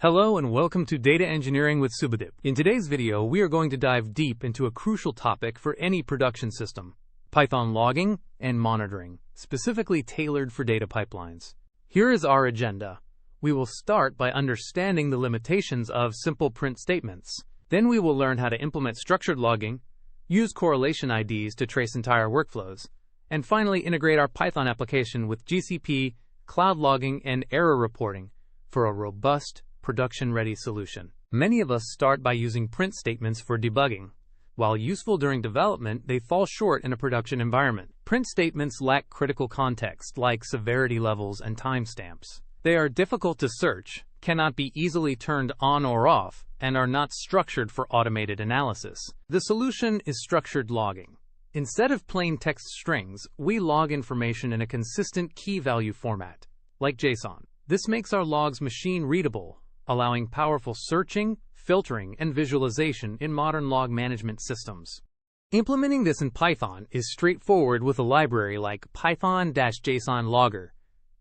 Hello and welcome to Data Engineering with Subhadeep. In today's video, we are going to dive deep into a crucial topic for any production system: Python logging and monitoring, specifically tailored for data pipelines. Here is our agenda. We will start by understanding the limitations of simple print statements. Then we will learn how to implement structured logging, use correlation IDs to trace entire workflows, and finally integrate our Python application with GCP Cloud Logging and Error Reporting for a robust, production-ready solution. Many of us start by using print statements for debugging. While useful during development, they fall short in a production environment. Print statements lack critical context like severity levels and timestamps. They are difficult to search, cannot be easily turned on or off, and are not structured for automated analysis. The solution is structured logging. Instead of plain text strings, we log information in a consistent key-value format, like JSON. This makes our logs machine-readable, allowing powerful searching, filtering, and visualization in modern log management systems. Implementing this in Python is straightforward with a library like python-json logger.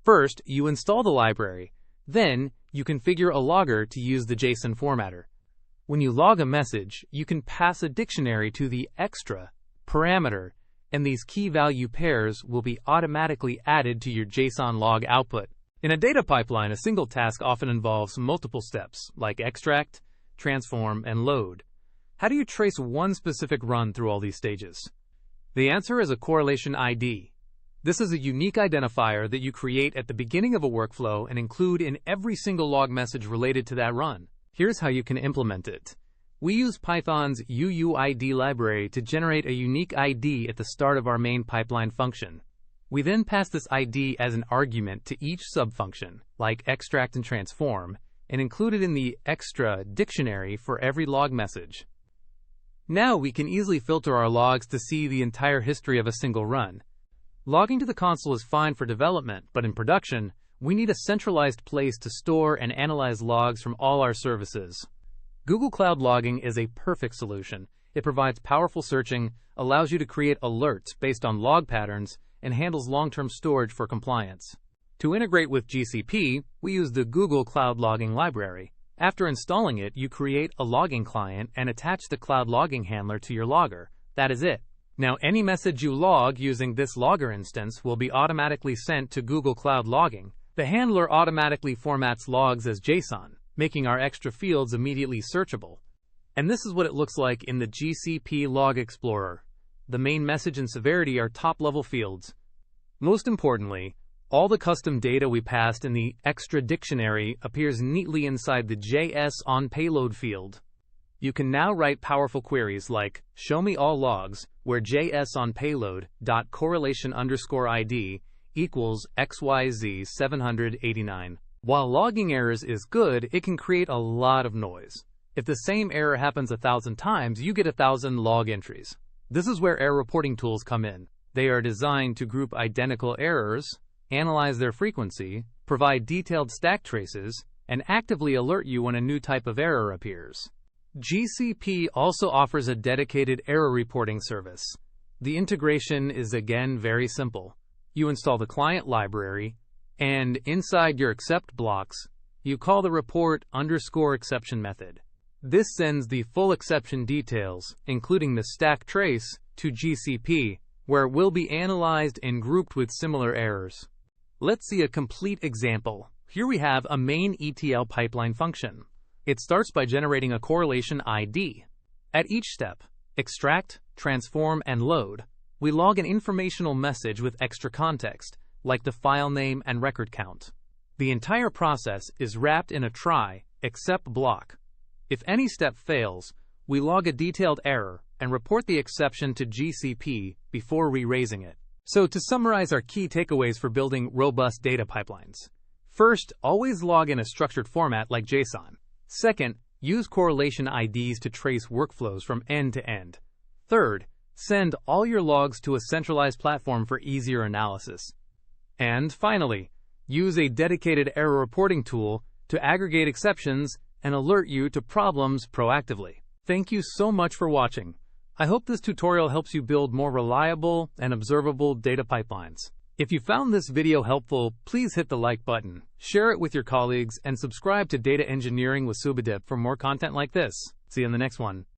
First, you install the library. Then, you configure a logger to use the JSON formatter. When you log a message, you can pass a dictionary to the extra parameter, and these key-value pairs will be automatically added to your JSON log output. In a data pipeline, a single task often involves multiple steps, like extract, transform, and load. How do you trace one specific run through all these stages? The answer is a correlation ID. This is a unique identifier that you create at the beginning of a workflow and include in every single log message related to that run. Here's how you can implement it. We use Python's UUID library to generate a unique ID at the start of our main pipeline function. We then pass this ID as an argument to each subfunction, like extract and transform, and include it in the extra dictionary for every log message. Now we can easily filter our logs to see the entire history of a single run. Logging to the console is fine for development, but in production, we need a centralized place to store and analyze logs from all our services. Google Cloud Logging is a perfect solution. It provides powerful searching, allows you to create alerts based on log patterns, and handles long-term storage for compliance. To integrate with GCP, we use the Google Cloud Logging library. After installing it, you create a logging client and attach the Cloud Logging handler to your logger. That is it. Now, any message you log using this logger instance will be automatically sent to Google Cloud Logging. The handler automatically formats logs as JSON, making our extra fields immediately searchable. And this is what it looks like in the GCP Log Explorer. The main message and severity are top-level fields. Most importantly, all the custom data we passed in the extra dictionary appears neatly inside the JSON payload field. You can now write powerful queries like show me all logs where JSON payload.correlation_ID equals XYZ 789. While logging errors is good, it can create a lot of noise. If the same error happens 1,000 times, you get 1,000 log entries. This is where error reporting tools come in. They are designed to group identical errors, analyze their frequency, provide detailed stack traces, and actively alert you when a new type of error appears. GCP also offers a dedicated error reporting service. The integration is again very simple. You install the client library, and inside your except blocks, you call the report_exception method. This sends the full exception details, including the stack trace, to GCP, where it will be analyzed and grouped with similar errors. Let's see a complete example. Here we have a main ETL pipeline function. It starts by generating a correlation ID. At each step, extract, transform, and load, we log an informational message with extra context, like the file name and record count. The entire process is wrapped in a try, except block. If any step fails, we log a detailed error and report the exception to GCP before re-raising it. So to summarize our key takeaways for building robust data pipelines. First, always log in a structured format like JSON. Second, use correlation IDs to trace workflows from end to end. Third, send all your logs to a centralized platform for easier analysis. And finally, use a dedicated error reporting tool to aggregate exceptions and alert you to problems proactively. Thank you so much for watching. I hope this tutorial helps you build more reliable and observable data pipelines. If you found this video helpful, please hit the like button, share it with your colleagues, and subscribe to Data Engineering with Subhadeep for more content like this. See you in the next one.